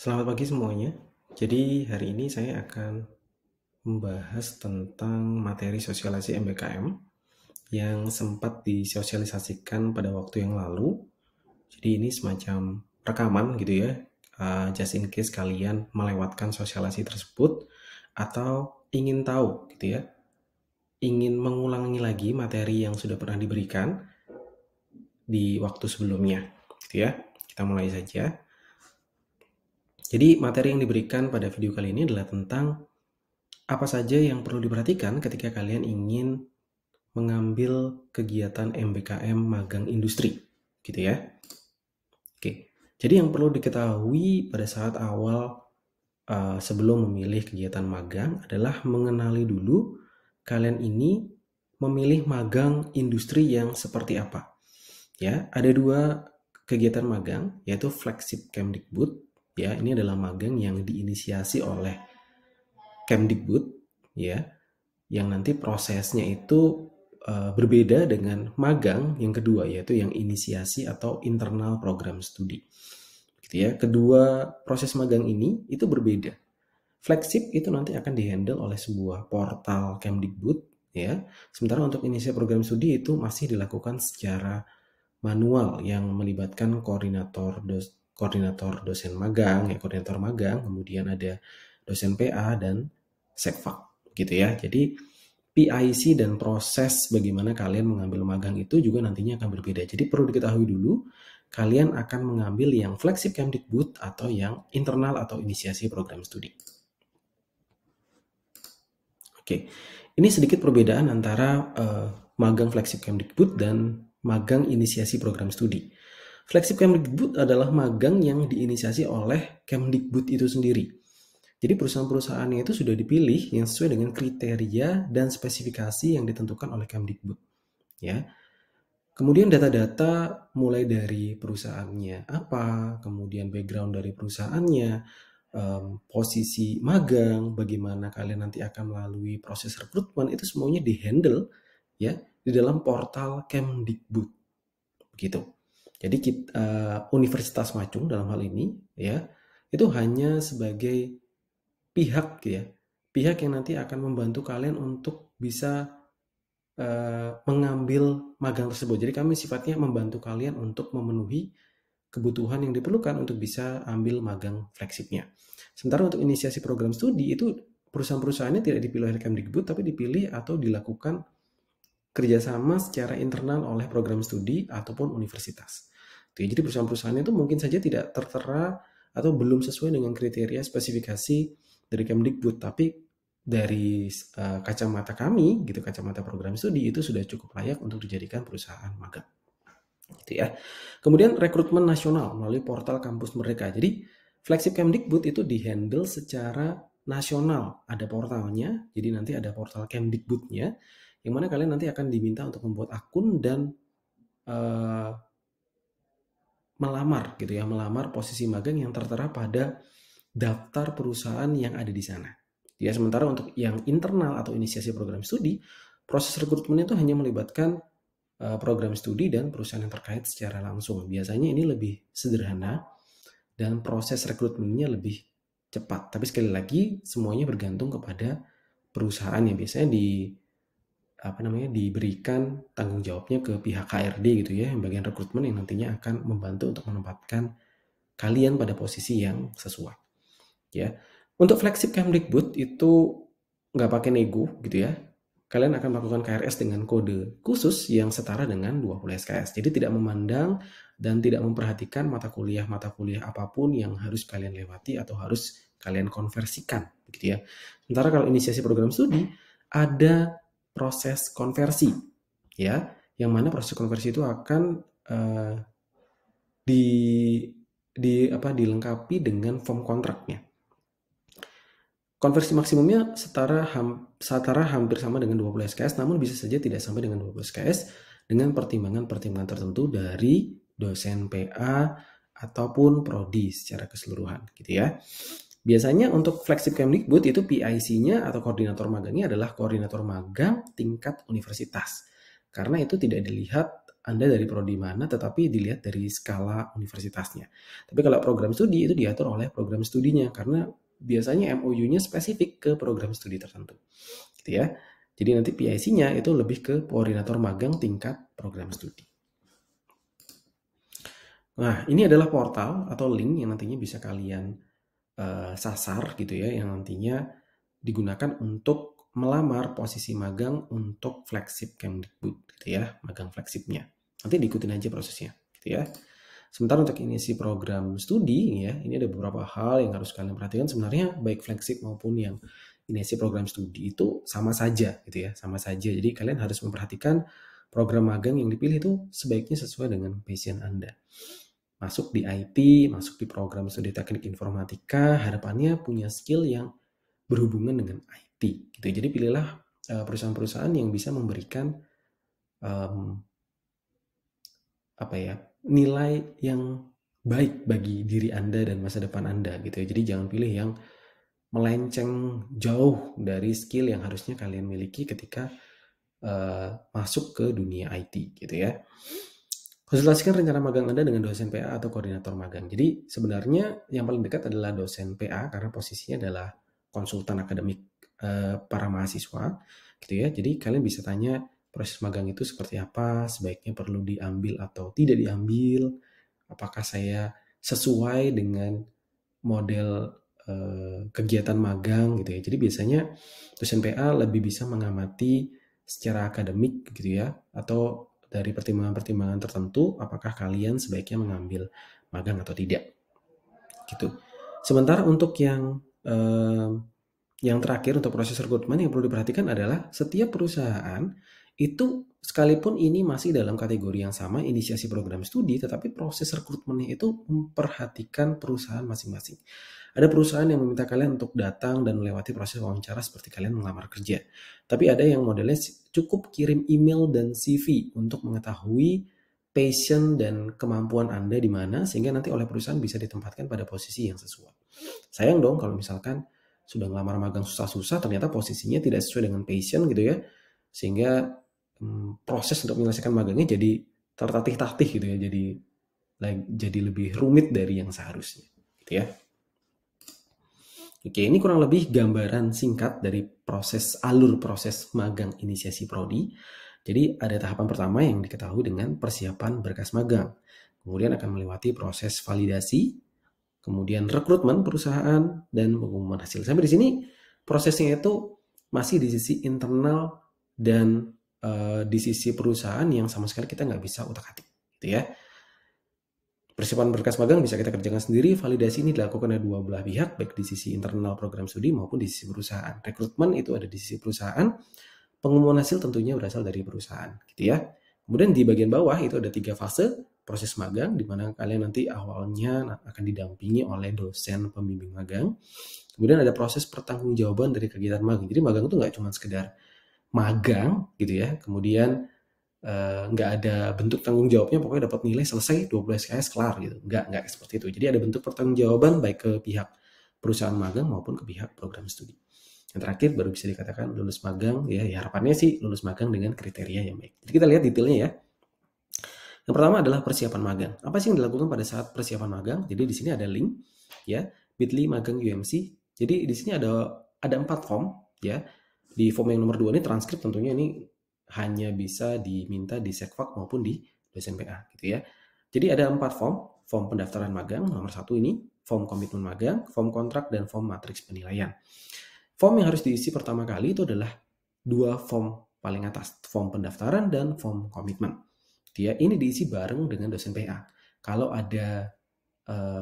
Selamat pagi semuanya. Jadi hari ini saya akan membahas tentang materi sosialisasi MBKM yang sempat disosialisasikan pada waktu yang lalu. Jadi ini semacam rekaman gitu ya, just in case kalian melewatkan sosialisasi tersebut atau ingin tahu gitu ya, ingin mengulangi lagi materi yang sudah pernah diberikan di waktu sebelumnya gitu ya. Kita mulai saja. Jadi materi yang diberikan pada video kali ini adalah tentang apa saja yang perlu diperhatikan ketika kalian ingin mengambil kegiatan MBKM magang industri, gitu ya. Oke, jadi yang perlu diketahui pada saat awal sebelum memilih kegiatan magang adalah mengenali dulu kalian ini memilih magang industri yang seperti apa. Ya, ada dua kegiatan magang, yaitu Flagship Kemdikbud. Ya, ini adalah magang yang diinisiasi oleh Kemdikbud, ya, yang nanti prosesnya itu berbeda dengan magang yang kedua, yaitu yang inisiasi atau internal program studi. Gitu ya. Kedua proses magang ini itu berbeda. Flagship itu nanti akan dihandle oleh sebuah portal Kemdikbud, ya. Sementara untuk inisiasi program studi itu masih dilakukan secara manual yang melibatkan koordinator dosen magang, ya, koordinator magang, kemudian ada dosen PA dan sekfak, gitu ya. Jadi PIC dan proses bagaimana kalian mengambil magang itu juga nantinya akan berbeda. Jadi perlu diketahui dulu, kalian akan mengambil yang flagship Kemdikbud atau yang internal atau inisiasi program studi. Oke, ini sedikit perbedaan antara magang flagship Kemdikbud dan magang inisiasi program studi. Flagship Kemdikbud adalah magang yang diinisiasi oleh Kemdikbud itu sendiri. Jadi perusahaan-perusahaannya itu sudah dipilih yang sesuai dengan kriteria dan spesifikasi yang ditentukan oleh Kemdikbud. Ya. Kemudian data-data mulai dari perusahaannya apa, kemudian background dari perusahaannya, posisi magang, bagaimana kalian nanti akan melalui proses rekrutmen, itu semuanya dihandle ya di dalam portal Kemdikbud. Begitu. Jadi Universitas Macung dalam hal ini ya itu hanya sebagai pihak ya, pihak yang nanti akan membantu kalian untuk bisa mengambil magang tersebut. Jadi kami sifatnya membantu kalian untuk memenuhi kebutuhan yang diperlukan untuk bisa ambil magang flagshipnya. Sementara untuk inisiasi program studi itu perusahaan-perusahaannya tidak dipilih oleh Kemdikbud, tapi dipilih atau dilakukan kerjasama secara internal oleh program studi ataupun universitas. Jadi perusahaan-perusahaan itu mungkin saja tidak tertera atau belum sesuai dengan kriteria spesifikasi dari Kemdikbud, tapi dari kacamata kami, gitu, kacamata program studi itu sudah cukup layak untuk dijadikan perusahaan magang. Gitu ya. Kemudian rekrutmen nasional melalui portal kampus mereka. Jadi flagship Kemdikbud itu dihandle secara nasional, ada portalnya. Jadi nanti ada portal Kemdikbudnya, yang mana kalian nanti akan diminta untuk membuat akun dan melamar gitu ya, melamar posisi magang yang tertera pada daftar perusahaan yang ada di sana. Ya, sementara untuk yang internal atau inisiasi program studi, proses rekrutmen itu hanya melibatkan program studi dan perusahaan yang terkait secara langsung. Biasanya ini lebih sederhana dan proses rekrutmennya lebih cepat. Tapi sekali lagi semuanya bergantung kepada perusahaan yang biasanya diberikan tanggung jawabnya ke pihak HRD gitu ya, yang bagian rekrutmen yang nantinya akan membantu untuk menempatkan kalian pada posisi yang sesuai. Ya, untuk flagship Kemdikbud itu nggak pakai nego gitu ya. Kalian akan melakukan KRS dengan kode khusus yang setara dengan 20 SKS. Jadi tidak memandang dan tidak memperhatikan mata kuliah apapun yang harus kalian lewati atau harus kalian konversikan gitu ya. Sementara kalau inisiasi program studi ada proses konversi ya, yang mana proses konversi itu akan dilengkapi dengan form kontraknya. Konversi maksimumnya setara hampir sama dengan 20 SKS, namun bisa saja tidak sampai dengan 20 SKS dengan pertimbangan-pertimbangan tertentu dari dosen PA ataupun prodi secara keseluruhan gitu ya. Biasanya untuk flagship Kemdikbud itu PIC-nya atau koordinator magangnya adalah koordinator magang tingkat universitas. Karena itu tidak dilihat Anda dari prodi mana, tetapi dilihat dari skala universitasnya. Tapi kalau program studi itu diatur oleh program studinya, karena biasanya MOU-nya spesifik ke program studi tertentu, gitu ya. Jadi nanti PIC-nya itu lebih ke koordinator magang tingkat program studi. Nah, ini adalah portal atau link yang nantinya bisa kalian sasar gitu ya, yang nantinya digunakan untuk melamar posisi magang untuk flagship Kemdikbud gitu ya, magang flagshipnya. Nanti diikutin aja prosesnya gitu ya. Sementara untuk isi program studi ya, ini ada beberapa hal yang harus kalian perhatikan. Sebenarnya baik flagship maupun yang isi program studi itu sama saja gitu ya, sama saja. Jadi kalian harus memperhatikan program magang yang dipilih itu sebaiknya sesuai dengan passion Anda. Masuk di IT, masuk di program studi teknik informatika, harapannya punya skill yang berhubungan dengan IT gitu. Jadi pilihlah perusahaan-perusahaan yang bisa memberikan nilai yang baik bagi diri Anda dan masa depan Anda gitu ya. Jadi jangan pilih yang melenceng jauh dari skill yang harusnya kalian miliki ketika masuk ke dunia IT gitu ya. Konsultasikan rencana magang Anda dengan dosen PA atau koordinator magang. Jadi sebenarnya yang paling dekat adalah dosen PA karena posisinya adalah konsultan akademik para mahasiswa gitu ya. Jadi kalian bisa tanya proses magang itu seperti apa, sebaiknya perlu diambil atau tidak diambil, apakah saya sesuai dengan model kegiatan magang gitu ya. Jadi biasanya dosen PA lebih bisa mengamati secara akademik gitu ya, atau dari pertimbangan-pertimbangan tertentu apakah kalian sebaiknya mengambil magang atau tidak gitu. Sementara untuk yang terakhir untuk proses rekrutmen yang perlu diperhatikan adalah setiap perusahaan itu sekalipun ini masih dalam kategori yang sama inisiasi program studi, tetapi proses rekrutmennya itu memperhatikan perusahaan masing-masing. Ada perusahaan yang meminta kalian untuk datang dan melewati proses wawancara seperti kalian melamar kerja. Tapi ada yang modelnya cukup kirim email dan CV untuk mengetahui passion dan kemampuan Anda di mana sehingga nanti oleh perusahaan bisa ditempatkan pada posisi yang sesuai. Sayang dong kalau misalkan sudah ngelamar magang susah-susah ternyata posisinya tidak sesuai dengan passion gitu ya. Sehingga proses untuk menyelesaikan magangnya jadi tertatih-tatih gitu ya. Jadi lebih rumit dari yang seharusnya gitu ya. Oke, ini kurang lebih gambaran singkat dari alur proses magang inisiasi prodi. Jadi ada tahapan pertama yang diketahui dengan persiapan berkas magang. Kemudian akan melewati proses validasi, kemudian rekrutmen perusahaan, dan pengumuman hasil. Sampai di sini prosesnya itu masih di sisi internal dan di sisi perusahaan yang sama sekali kita nggak bisa utak-atik, gitu ya. Persiapan berkas magang bisa kita kerjakan sendiri. Validasi ini dilakukan oleh dua belah pihak, baik di sisi internal program studi maupun di sisi perusahaan. Rekrutmen itu ada di sisi perusahaan. Pengumuman hasil tentunya berasal dari perusahaan, gitu ya. Kemudian di bagian bawah itu ada 3 fase proses magang, di mana kalian nanti awalnya akan didampingi oleh dosen pembimbing magang. Kemudian ada proses pertanggungjawaban dari kegiatan magang. Jadi magang itu nggak cuma sekedar magang, gitu ya. Kemudian nggak ada bentuk tanggung jawabnya, pokoknya dapat nilai selesai 12 SKS kelar gitu. Nggak seperti itu. Jadi ada bentuk pertanggungjawaban baik ke pihak perusahaan magang maupun ke pihak program studi. Yang terakhir baru bisa dikatakan lulus magang ya harapannya sih lulus magang dengan kriteria yang baik. Jadi kita lihat detailnya ya. Yang pertama adalah persiapan magang. Apa sih yang dilakukan pada saat persiapan magang? Jadi di sini ada link ya, bit.ly magang UMC. Jadi di sini ada 4 form ya. Di form yang nomor 2 ini transkrip tentunya ini hanya bisa diminta di Sekvak maupun di dosen PA gitu ya. Jadi ada 4 form pendaftaran magang. Nomor 1 ini form komitmen magang, form kontrak, dan form matriks penilaian. Form yang harus diisi pertama kali itu adalah 2 form paling atas, form pendaftaran dan form komitmen. Ini diisi bareng dengan dosen PA. Kalau ada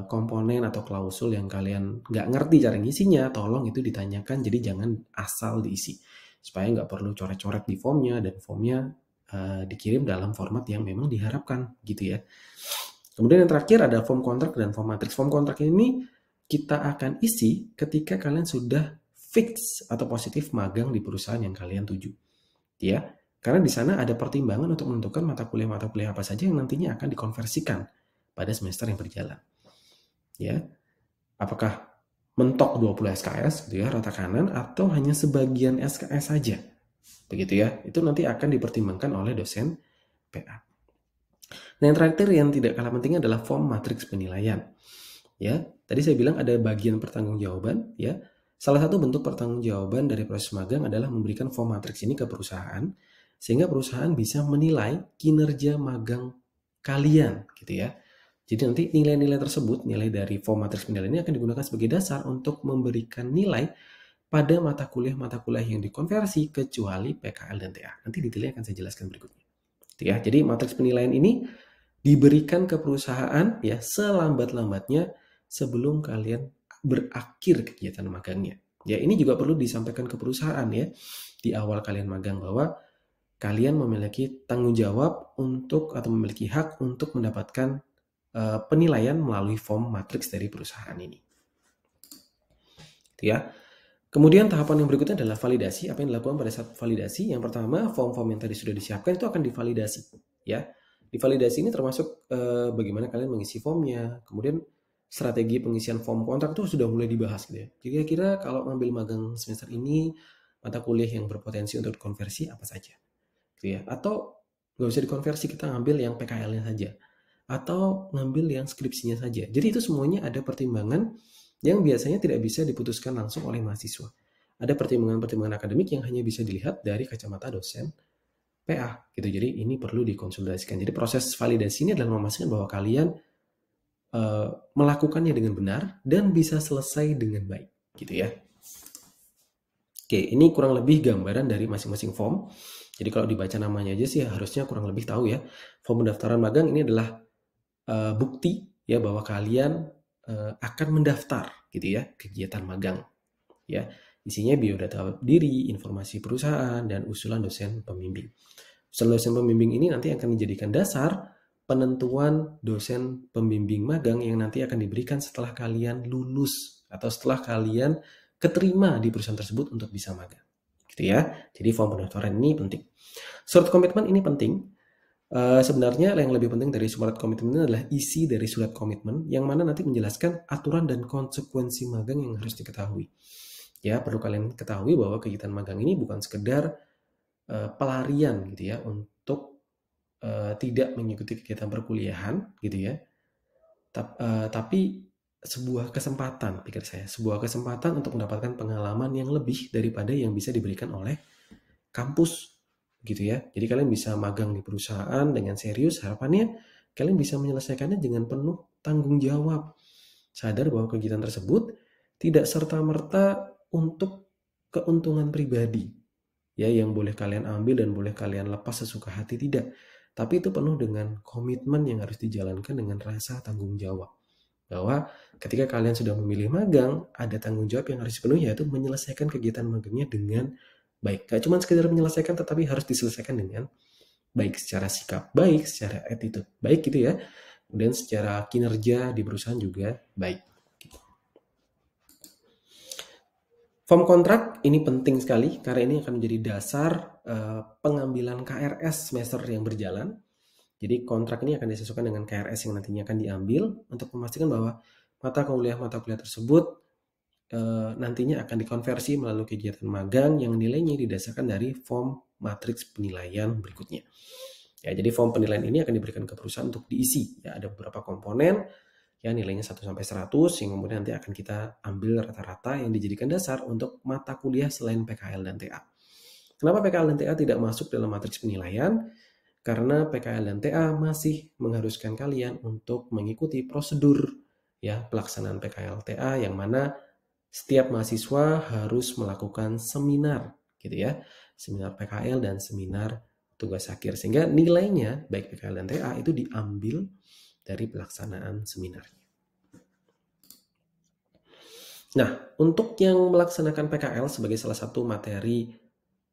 komponen atau klausul yang kalian nggak ngerti cara ngisinya, tolong itu ditanyakan. Jadi jangan asal diisi, supaya nggak perlu coret-coret di formnya dan formnya dikirim dalam format yang memang diharapkan gitu ya. Kemudian yang terakhir ada form kontrak dan form matriks. Form kontrak ini kita akan isi ketika kalian sudah fix atau positif magang di perusahaan yang kalian tuju. Ya, karena di sana ada pertimbangan untuk menentukan mata kuliah apa saja yang nantinya akan dikonversikan pada semester yang berjalan. Ya, apakah mentok 20 SKS gitu ya rata kanan atau hanya sebagian SKS saja. Begitu ya. Itu nanti akan dipertimbangkan oleh dosen PA. Nah, yang terakhir yang tidak kalah penting adalah form matriks penilaian. Ya, tadi saya bilang ada bagian pertanggungjawaban, ya. Salah satu bentuk pertanggungjawaban dari proses magang adalah memberikan form matriks ini ke perusahaan sehingga perusahaan bisa menilai kinerja magang kalian, gitu ya. Jadi nanti nilai-nilai tersebut, nilai dari form matriks penilaian ini akan digunakan sebagai dasar untuk memberikan nilai pada mata kuliah yang dikonversi kecuali PKL dan TA. Nanti detailnya akan saya jelaskan berikutnya. Ya, jadi matriks penilaian ini diberikan ke perusahaan ya selambat-lambatnya sebelum kalian berakhir kegiatan magangnya. Ya, ini juga perlu disampaikan ke perusahaan ya di awal kalian magang bahwa kalian memiliki tanggung jawab untuk atau memiliki hak untuk mendapatkan penilaian melalui form matriks dari perusahaan ini. Ya. Kemudian tahapan yang berikutnya adalah validasi. Apa yang dilakukan pada saat validasi? Yang pertama, form-form yang tadi sudah disiapkan itu akan divalidasi. Ya, divalidasi ini termasuk bagaimana kalian mengisi formnya. Kemudian strategi pengisian form kontrak itu sudah mulai dibahas gitu ya. Kira-kira kalau ngambil magang semester ini, mata kuliah yang berpotensi untuk dikonversi apa saja, gitu ya. Atau nggak usah dikonversi, kita ngambil yang PKL-nya saja. Atau ngambil yang skripsinya saja. Jadi itu semuanya ada pertimbangan yang biasanya tidak bisa diputuskan langsung oleh mahasiswa. Ada pertimbangan-pertimbangan akademik yang hanya bisa dilihat dari kacamata dosen PA gitu. Jadi ini perlu dikonsultasikan. Jadi proses validasi ini adalah memastikan bahwa kalian melakukannya dengan benar dan bisa selesai dengan baik gitu ya. Oke, ini kurang lebih gambaran dari masing-masing form. Jadi kalau dibaca namanya aja sih harusnya kurang lebih tahu ya. Form pendaftaran magang ini adalah bukti ya bahwa kalian akan mendaftar gitu ya kegiatan magang ya. Isinya biodata diri, informasi perusahaan, dan usulan dosen pembimbing. Usulan dosen pembimbing ini nanti akan dijadikan dasar penentuan dosen pembimbing magang yang nanti akan diberikan setelah kalian lulus atau setelah kalian keterima di perusahaan tersebut untuk bisa magang. Gitu ya. Jadi form pendaftaran ini penting. Surat komitmen ini penting. Sebenarnya yang lebih penting dari surat komitmen ini adalah isi dari surat komitmen yang mana nanti menjelaskan aturan dan konsekuensi magang yang harus diketahui. Ya, perlu kalian ketahui bahwa kegiatan magang ini bukan sekedar pelarian gitu ya untuk tidak mengikuti kegiatan perkuliahan gitu ya. Tapi sebuah kesempatan, pikir saya, sebuah kesempatan untuk mendapatkan pengalaman yang lebih daripada yang bisa diberikan oleh kampus gitu ya. Jadi kalian bisa magang di perusahaan dengan serius, harapannya kalian bisa menyelesaikannya dengan penuh tanggung jawab. Sadar bahwa kegiatan tersebut tidak serta-merta untuk keuntungan pribadi ya yang boleh kalian ambil dan boleh kalian lepas sesuka hati, tidak. Tapi itu penuh dengan komitmen yang harus dijalankan dengan rasa tanggung jawab. Bahwa ketika kalian sudah memilih magang, ada tanggung jawab yang harus dipenuhi yaitu menyelesaikan kegiatan magangnya dengan baik. Gak cuma sekedar menyelesaikan, tetapi harus diselesaikan dengan baik secara sikap, baik secara attitude, baik gitu ya. Kemudian secara kinerja di perusahaan juga baik. Form kontrak ini penting sekali karena ini akan menjadi dasar pengambilan KRS semester yang berjalan. Jadi kontrak ini akan disesuaikan dengan KRS yang nantinya akan diambil untuk memastikan bahwa mata kuliah tersebut nantinya akan dikonversi melalui kegiatan magang yang nilainya didasarkan dari form matriks penilaian berikutnya. Ya, jadi form penilaian ini akan diberikan ke perusahaan untuk diisi. Ya, ada beberapa komponen ya nilainya 1 sampai 100 yang kemudian nanti akan kita ambil rata-rata yang dijadikan dasar untuk mata kuliah selain PKL dan TA. Kenapa PKL dan TA tidak masuk dalam matriks penilaian? Karena PKL dan TA masih mengharuskan kalian untuk mengikuti prosedur ya pelaksanaan PKL TA yang mana setiap mahasiswa harus melakukan seminar gitu ya, seminar PKL dan seminar tugas akhir sehingga nilainya baik PKL dan TA itu diambil dari pelaksanaan seminarnya. Nah, untuk yang melaksanakan PKL sebagai salah satu materi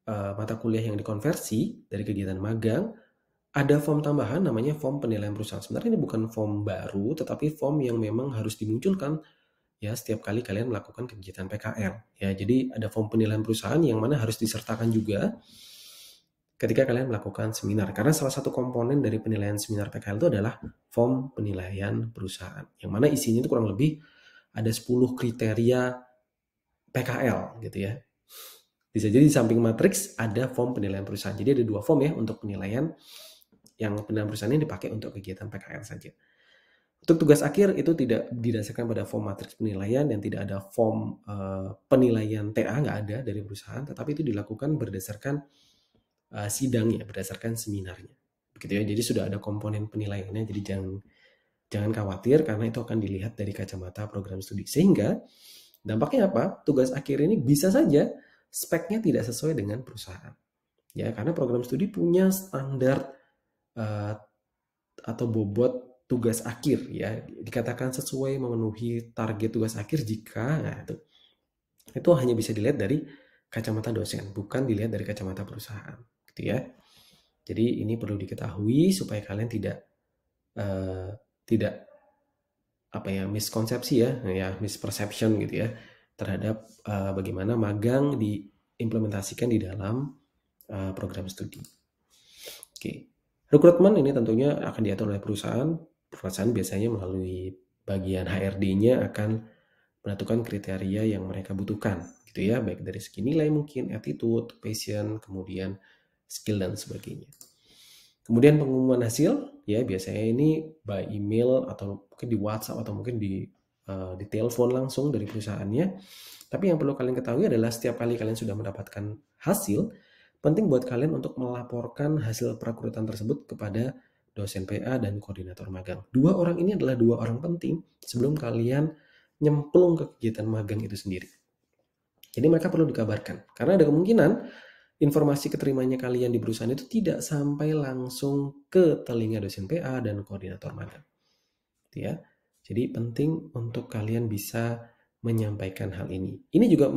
mata kuliah yang dikonversi dari kegiatan magang, ada form tambahan namanya form penilaian perusahaan. Sebenarnya ini bukan form baru, tetapi form yang memang harus dimunculkan ya setiap kali kalian melakukan kegiatan PKL. Ya, jadi ada form penilaian perusahaan yang mana harus disertakan juga ketika kalian melakukan seminar. Karena salah satu komponen dari penilaian seminar PKL itu adalah form penilaian perusahaan. Yang mana isinya itu kurang lebih ada 10 kriteria PKL gitu ya. Bisa jadi di samping matriks ada form penilaian perusahaan. Jadi ada 2 form ya untuk penilaian yang pendanaan perusahaan ini dipakai untuk kegiatan PKL saja. Untuk tugas akhir itu tidak didasarkan pada form matriks penilaian dan tidak ada form penilaian TA, nggak ada dari perusahaan, tetapi itu dilakukan berdasarkan sidangnya, berdasarkan seminarnya. Begitu ya. Jadi sudah ada komponen penilaiannya, jadi jangan khawatir karena itu akan dilihat dari kacamata program studi. Sehingga dampaknya apa? Tugas akhir ini bisa saja speknya tidak sesuai dengan perusahaan. Ya, karena program studi punya standar atau bobot tugas akhir ya, dikatakan sesuai memenuhi target tugas akhir jika itu hanya bisa dilihat dari kacamata dosen, bukan dilihat dari kacamata perusahaan, gitu ya. Jadi ini perlu diketahui supaya kalian tidak miskonsepsi ya, misperception gitu ya terhadap bagaimana magang diimplementasikan di dalam program studi. Oke. Rekrutmen ini tentunya akan diatur oleh perusahaan. Perusahaan biasanya melalui bagian HRD-nya akan menentukan kriteria yang mereka butuhkan, gitu ya, baik dari segi nilai mungkin, attitude, passion, kemudian skill dan sebagainya. Kemudian pengumuman hasil, ya biasanya ini by email atau mungkin di WhatsApp atau mungkin di telepon langsung dari perusahaannya. Tapi yang perlu kalian ketahui adalah setiap kali kalian sudah mendapatkan hasil, penting buat kalian untuk melaporkan hasil perekrutan tersebut kepada dosen PA dan koordinator magang. Dua orang ini adalah dua orang penting sebelum kalian nyemplung ke kegiatan magang itu sendiri. Jadi mereka perlu dikabarkan. Karena ada kemungkinan informasi keterimanya kalian di perusahaan itu tidak sampai langsung ke telinga dosen PA dan koordinator magang. Ya. Jadi penting untuk kalian bisa menyampaikan hal ini. Ini juga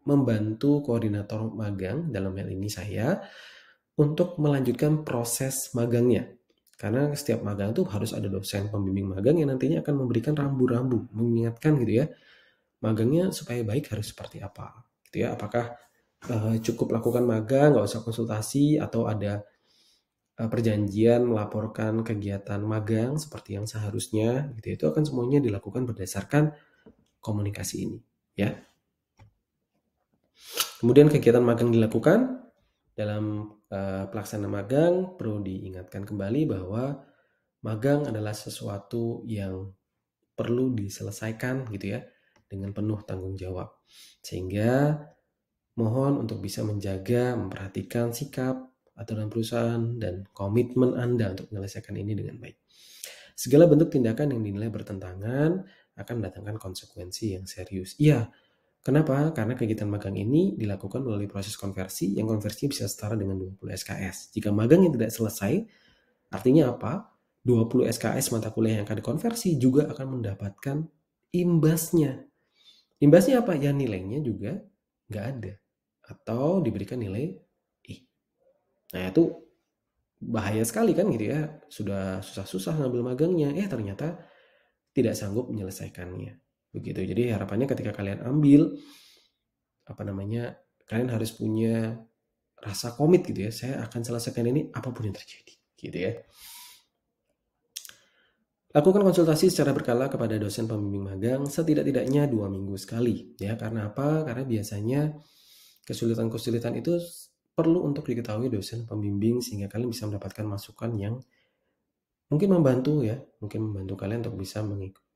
membantu koordinator magang, dalam hal ini saya, untuk melanjutkan proses magangnya. Karena setiap magang itu harus ada dosen pembimbing magang yang nantinya akan memberikan rambu-rambu, mengingatkan gitu ya, magangnya supaya baik harus seperti apa. Gitu ya, apakah cukup lakukan magang, nggak usah konsultasi, atau ada perjanjian melaporkan kegiatan magang seperti yang seharusnya, gitu. Itu akan semuanya dilakukan berdasarkan komunikasi ini, ya. Kemudian kegiatan magang dilakukan dalam pelaksanaan magang, perlu diingatkan kembali bahwa magang adalah sesuatu yang perlu diselesaikan gitu ya dengan penuh tanggung jawab. Sehingga mohon untuk bisa menjaga, memperhatikan sikap aturan perusahaan dan komitmen Anda untuk menyelesaikan ini dengan baik. Segala bentuk tindakan yang dinilai bertentangan akan mendatangkan konsekuensi yang serius. Iya, kenapa? Karena kegiatan magang ini dilakukan melalui proses konversi, yang konversi bisa setara dengan 20 SKS. Jika magang yang tidak selesai, artinya apa? 20 SKS mata kuliah yang akan dikonversi juga akan mendapatkan imbasnya. Imbasnya apa? Ya nilainya juga nggak ada. Atau diberikan nilai I. Nah itu bahaya sekali kan gitu ya. Sudah susah-susah ngambil magangnya, ternyata tidak sanggup menyelesaikannya. Begitu. Jadi harapannya ketika kalian ambil, kalian harus punya rasa komit gitu ya. Saya akan selesaikan ini apapun yang terjadi. Gitu ya. Lakukan konsultasi secara berkala kepada dosen pembimbing magang setidak-tidaknya 2 minggu sekali. Ya, karena apa? Karena biasanya kesulitan-kesulitan itu perlu untuk diketahui dosen pembimbing sehingga kalian bisa mendapatkan masukan yang mungkin membantu kalian untuk bisa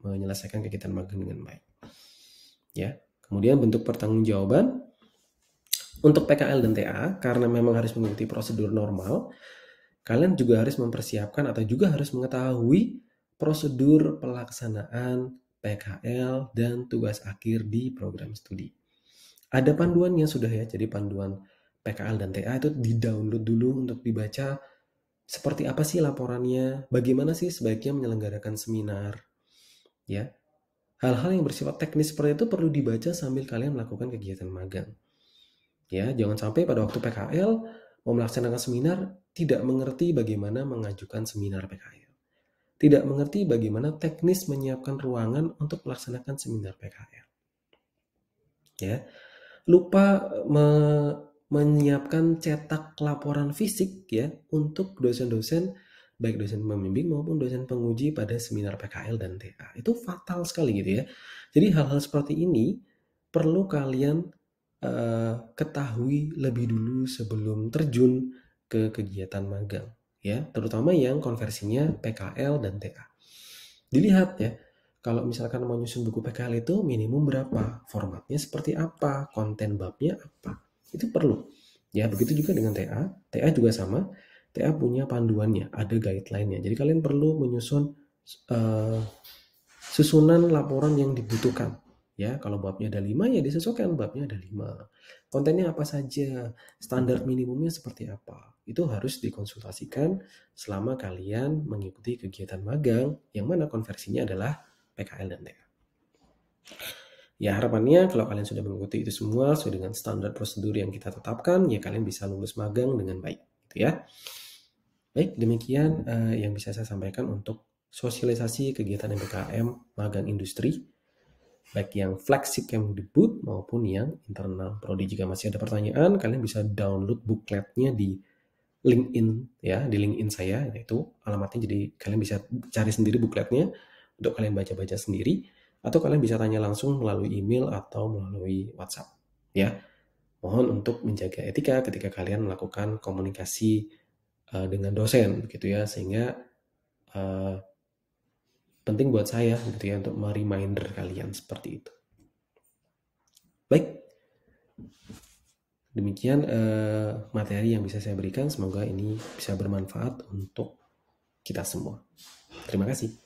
menyelesaikan kegiatan magang dengan baik. Ya. Kemudian bentuk pertanggungjawaban untuk PKL dan TA, karena memang harus mengikuti prosedur normal, kalian juga harus mempersiapkan atau juga harus mengetahui prosedur pelaksanaan PKL dan tugas akhir di program studi. Ada panduannya sudah ya, jadi panduan PKL dan TA itu di-download dulu untuk dibaca seperti apa sih laporannya, bagaimana sih sebaiknya menyelenggarakan seminar. Ya. Hal-hal yang bersifat teknis seperti itu perlu dibaca sambil kalian melakukan kegiatan magang. Ya, jangan sampai pada waktu PKL mau melaksanakan seminar tidak mengerti bagaimana mengajukan seminar PKL. Tidak mengerti bagaimana teknis menyiapkan ruangan untuk melaksanakan seminar PKL. Ya. Lupa menyiapkan cetak laporan fisik ya untuk dosen-dosen, baik dosen pembimbing maupun dosen penguji pada seminar PKL dan TA. Itu fatal sekali gitu ya. Jadi hal-hal seperti ini perlu kalian ketahui lebih dulu sebelum terjun ke kegiatan magang ya, terutama yang konversinya PKL dan TA. Dilihat ya, kalau misalkan mau nyusun buku PKL itu minimum berapa, formatnya seperti apa, konten babnya apa, itu perlu. Ya, begitu juga dengan TA. TA juga sama. TA punya panduannya, ada guideline-nya. Jadi kalian perlu menyusun susunan laporan yang dibutuhkan. Ya, kalau babnya ada 5 ya disesuaikan babnya ada 5. Kontennya apa saja, standar minimumnya seperti apa. Itu harus dikonsultasikan selama kalian mengikuti kegiatan magang yang mana konversinya adalah PKL dan TA. Ya, harapannya kalau kalian sudah mengikuti itu semua sesuai dengan standar prosedur yang kita tetapkan, ya kalian bisa lulus magang dengan baik, gitu ya. Baik, demikian yang bisa saya sampaikan untuk sosialisasi kegiatan MBKM magang industri, baik yang flagship yang debut maupun yang internal prodi. Jika masih ada pertanyaan, kalian bisa download bookletnya di LinkedIn ya, di LinkedIn saya, yaitu alamatnya, jadi kalian bisa cari sendiri bookletnya untuk kalian baca-baca sendiri, atau kalian bisa tanya langsung melalui email atau melalui WhatsApp ya. Mohon untuk menjaga etika ketika kalian melakukan komunikasi dengan dosen gitu ya, sehingga penting buat saya gitu ya untuk mereminder kalian seperti itu. Baik, demikian materi yang bisa saya berikan. Semoga ini bisa bermanfaat untuk kita semua. Terima kasih.